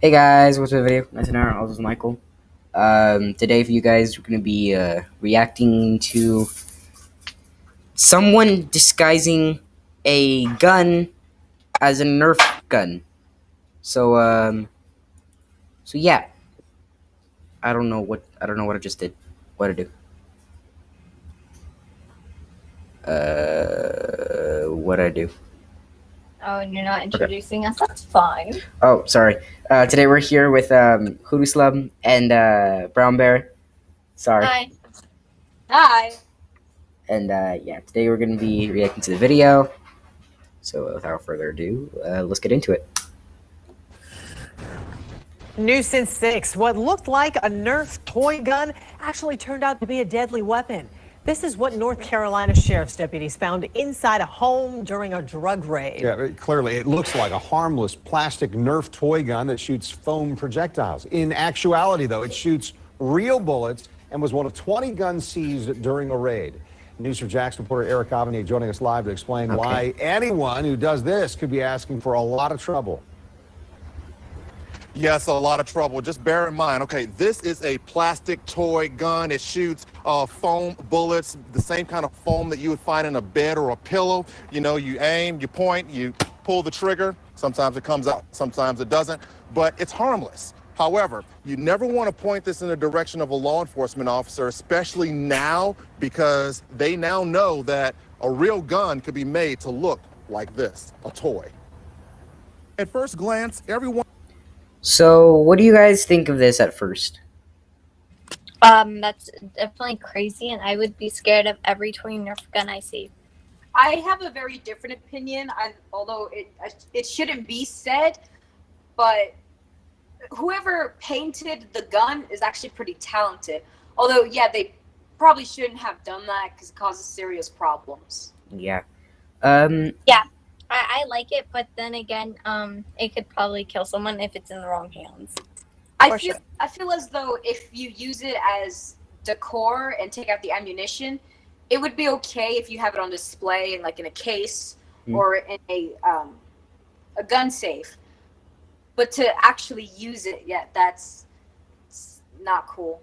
Hey guys, what's up with the video? Nice and I was Michael. Today for you guys, we're going to be reacting to someone disguising a gun as a Nerf gun. So yeah, I don't know what I just did. What to do? What I do? Oh, and you're not introducing us? That's fine. Oh, sorry. Today we're here with Hoodoo Slub and Brown Bear. Sorry. Hi. Hi. And yeah, today we're going to be reacting to the video. So without further ado, let's get into it. New since 6, what looked like a Nerf toy gun actually turned out to be a deadly weapon. This is what North Carolina sheriff's deputies found inside a home during a drug raid. Yeah, clearly it looks like a harmless plastic Nerf toy gun that shoots foam projectiles. In actuality, though, it shoots real bullets and was one of 20 guns seized during a raid. News4JAX reporter Eric Avenir joining us live to explain why anyone who does this could be asking for a lot of trouble. Yes, a lot of trouble. Just bear in mind, okay, this is a plastic toy gun. It shoots foam bullets, the same kind of foam that you would find in a bed or a pillow. You know, you aim, you point, you pull the trigger. Sometimes it comes out, sometimes it doesn't, but it's harmless. However, you never want to point this in the direction of a law enforcement officer, especially now, because they now know that a real gun could be made to look like this, a toy. At first glance, everyone... So, what do you guys think of this at first? That's definitely crazy, and I would be scared of every toy Nerf gun I see. I have a very different opinion, although it shouldn't be said, but whoever painted the gun is actually pretty talented. Although, yeah, they probably shouldn't have done that because it causes serious problems. Yeah. Yeah, I like it, but then again, it could probably kill someone if it's in the wrong hands. I feel as though if you use it as decor and take out the ammunition, it would be okay if you have it on display and like in a case or in a gun safe. But to actually use it, yeah, that's not cool.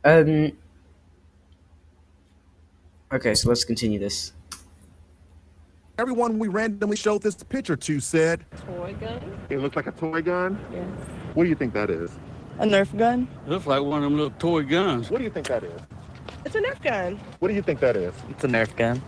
Okay, so let's continue this. Everyone we randomly showed this picture to said, Toy gun? it looks like a toy gun? Yes. What do you think that is? A Nerf gun? It looks like one of them little toy guns. What do you think that is? It's a Nerf gun. What do you think that is? It's a Nerf gun.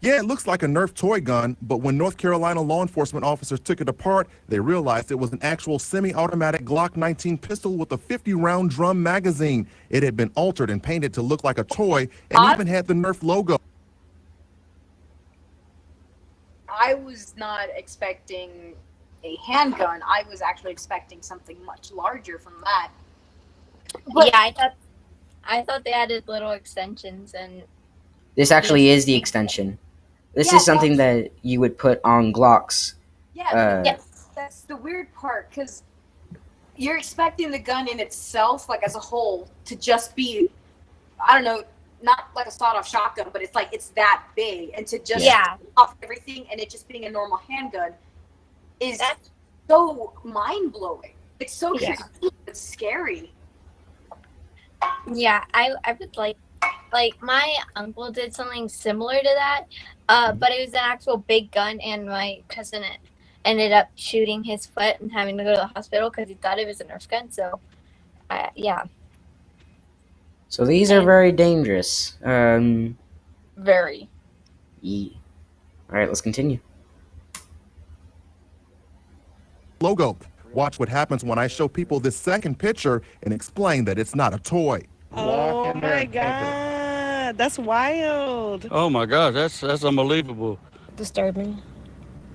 Yeah, it looks like a Nerf toy gun, but when North Carolina law enforcement officers took it apart, they realized it was an actual semi-automatic Glock 19 pistol with a 50-round drum magazine. It had been altered and painted to look like a toy and even had the Nerf logo. I was not expecting a handgun. I was actually expecting something much larger from that. But yeah, I thought they added little extensions, and This actually is the extension. This is something that you would put on Glocks. Yeah, that's the weird part, because you're expecting the gun in itself, like as a whole, to just be, I don't know, not like a sawed-off shotgun, but it's like it's that big, and to just off everything and it just being a normal handgun is so mind-blowing. It's so it's scary. Yeah, I would like my uncle did something similar to that, but it was an actual big gun, and my cousin ended up shooting his foot and having to go to the hospital because he thought it was a Nerf gun. So, yeah. So these are very dangerous. Very. Yeah. All right, let's continue. Logo. Watch what happens when I show people this second picture and explain that it's not a toy. Oh my God, that's wild. Oh my gosh, that's unbelievable. Disturbing.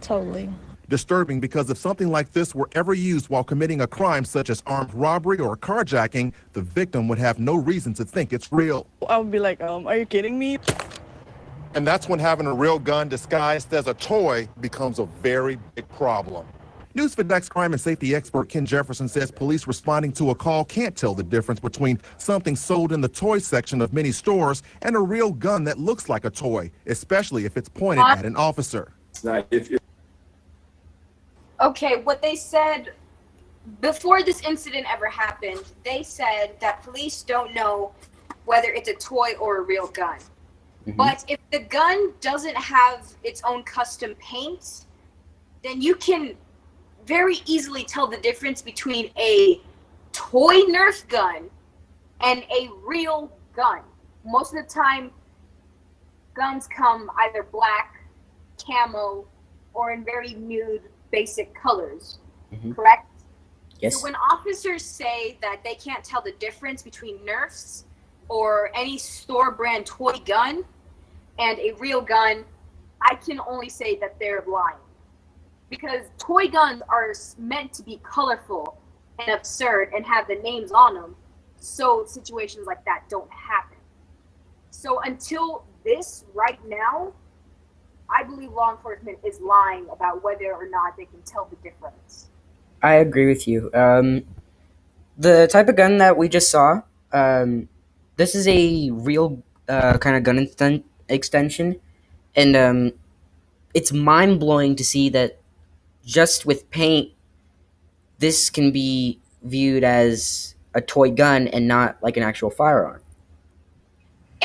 Totally. Disturbing because if something like this were ever used while committing a crime such as armed robbery or carjacking, the victim would have no reason to think it's real. I would be like, are you kidding me? And that's when having a real gun disguised as a toy becomes a very big problem. News4JAX crime and safety expert Ken Jefferson says police responding to a call can't tell the difference between something sold in the toy section of many stores and a real gun that looks like a toy, especially if it's pointed at an officer. Okay, what they said before this incident ever happened, they said that police don't know whether it's a toy or a real gun. But if the gun doesn't have its own custom paint, then you can very easily tell the difference between a toy Nerf gun and a real gun. Most of the time, guns come either black, camo, or in very nude, basic colors, correct? Yes. So when officers say that they can't tell the difference between Nerfs or any store brand toy gun and a real gun, I can only say that they're lying. Because toy guns are meant to be colorful and absurd and have the names on them, so situations like that don't happen. So until this right now, I believe law enforcement is lying about whether or not they can tell the difference. I agree with you. The type of gun that we just saw, this is a real kind of gun extension, and it's mind-blowing to see that just with paint, this can be viewed as a toy gun and not like an actual firearm.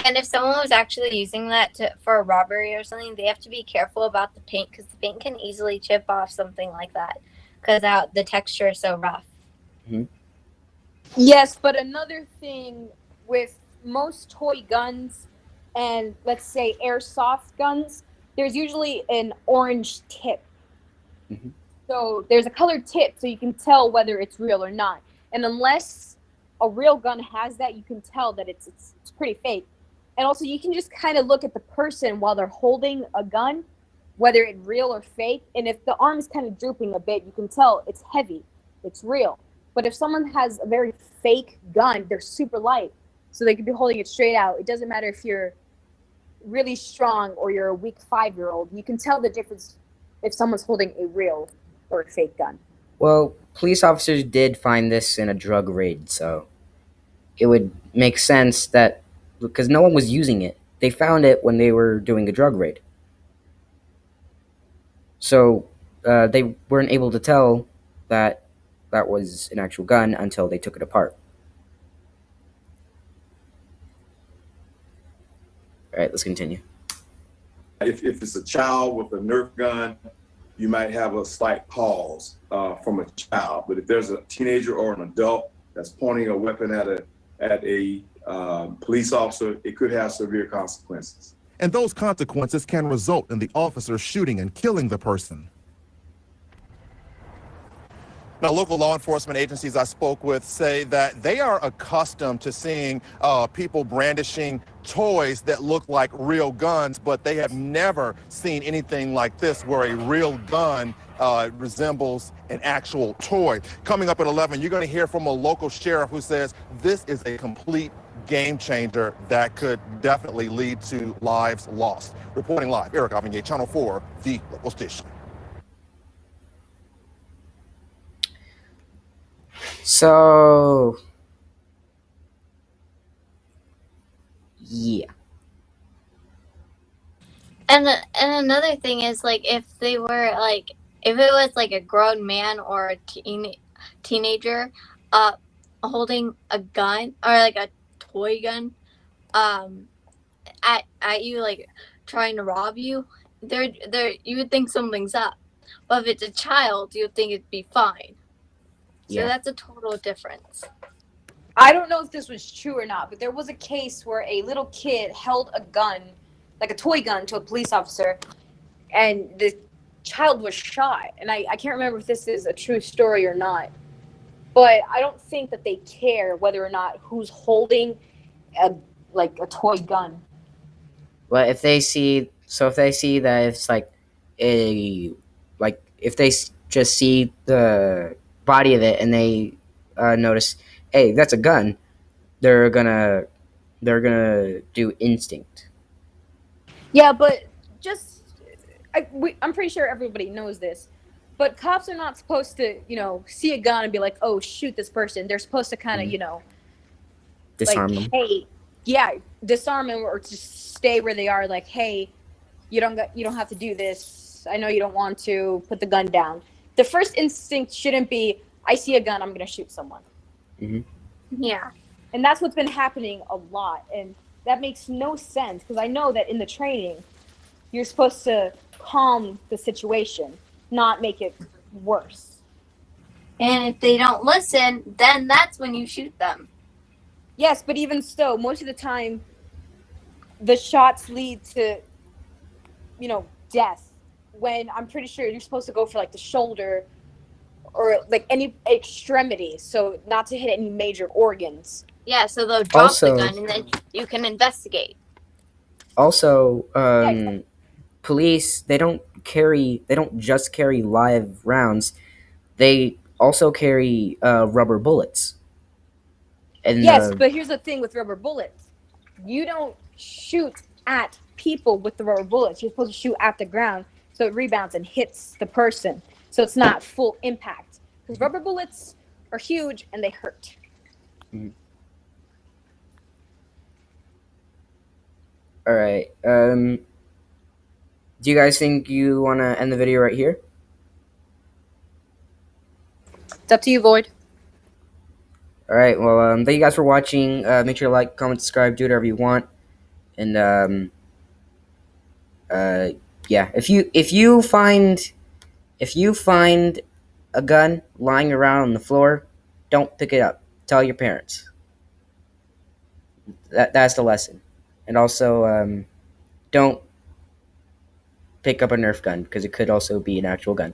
And if someone was actually using that for a robbery or something, they have to be careful about the paint because the paint can easily chip off something like that because the texture is so rough. Yes, but another thing with most toy guns and let's say airsoft guns, there's usually an orange tip. So there's a colored tip so you can tell whether it's real or not. And unless a real gun has that, you can tell that it's pretty fake. And also you can just kind of look at the person while they're holding a gun, whether it's real or fake. And if the arm is kind of drooping a bit, you can tell it's heavy, it's real. But if someone has a very fake gun, they're super light. So they could be holding it straight out. It doesn't matter if you're really strong or you're a weak 5-year-old. You can tell the difference if someone's holding a real or a fake gun. Well, police officers did find this in a drug raid, so it would make sense that because no one was using it, they found it when they were doing a drug raid. So they weren't able to tell that that was an actual gun until they took it apart. All right, let's continue. If it's a child with a Nerf gun, you might have a slight pause from a child. But if there's a teenager or an adult that's pointing a weapon at a police officer, it could have severe consequences. And those consequences can result in the officer shooting and killing the person. Now, local law enforcement agencies I spoke with say that they are accustomed to seeing people brandishing toys that look like real guns, but they have never seen anything like this where a real gun resembles an actual toy. Coming up at 11, you're going to hear from a local sheriff who says this is a complete game changer that could definitely lead to lives lost. Reporting live, Eric Avigne, Channel 4, the local station. So, yeah. And another thing is, like, if they were, like, if it was, like, a grown man or a teenager holding a gun, or, like, a toy gun at you, like, trying to rob you, you would think something's up. But if it's a child, you would think it'd be fine. So that's a total difference. I don't know if this was true or not, but there was a case where a little kid held a gun, like a toy gun, to a police officer, and the child was shot. And I can't remember if this is a true story or not, but I don't think that they care whether or not who's holding a toy gun. Well, if they see that it's like if they just see the body of it and they notice, hey, that's a gun, they're gonna do instinct. Yeah, but I'm pretty sure everybody knows this, but cops are not supposed to, see a gun and be like, oh, shoot this person. They're supposed to kind of, Disarm them. Hey, yeah, disarm them or just stay where they are. Like, hey, you don't have to do this. I know you don't want to. Put the gun down. The first instinct shouldn't be, I see a gun, I'm gonna shoot someone. Yeah. And that's what's been happening a lot. And that makes no sense because I know that in the training, you're supposed to calm the situation, not make it worse. And if they don't listen, then that's when you shoot them. Yes, but even so, most of the time, the shots lead to, death. When I'm pretty sure you're supposed to go for like the shoulder or like any extremity, so not to hit any major organs. Yeah, so they'll drop Also- the gun and then you can investigate. Also, exactly. police, they don't just carry live rounds. They also carry rubber bullets. And Yes, but here's the thing with rubber bullets. You don't shoot at people with the rubber bullets. You're supposed to shoot at the ground so it rebounds and hits the person. So it's not full impact. Because rubber bullets are huge and they hurt. all right. Do you guys think you want to end the video right here? It's up to you, Void. All right. Well, thank you guys for watching. Make sure to like, comment, subscribe, do whatever you want. And yeah, if you find a gun lying around on the floor, don't pick it up. Tell your parents. That's the lesson. And also, don't pick up a Nerf gun because it could also be an actual gun.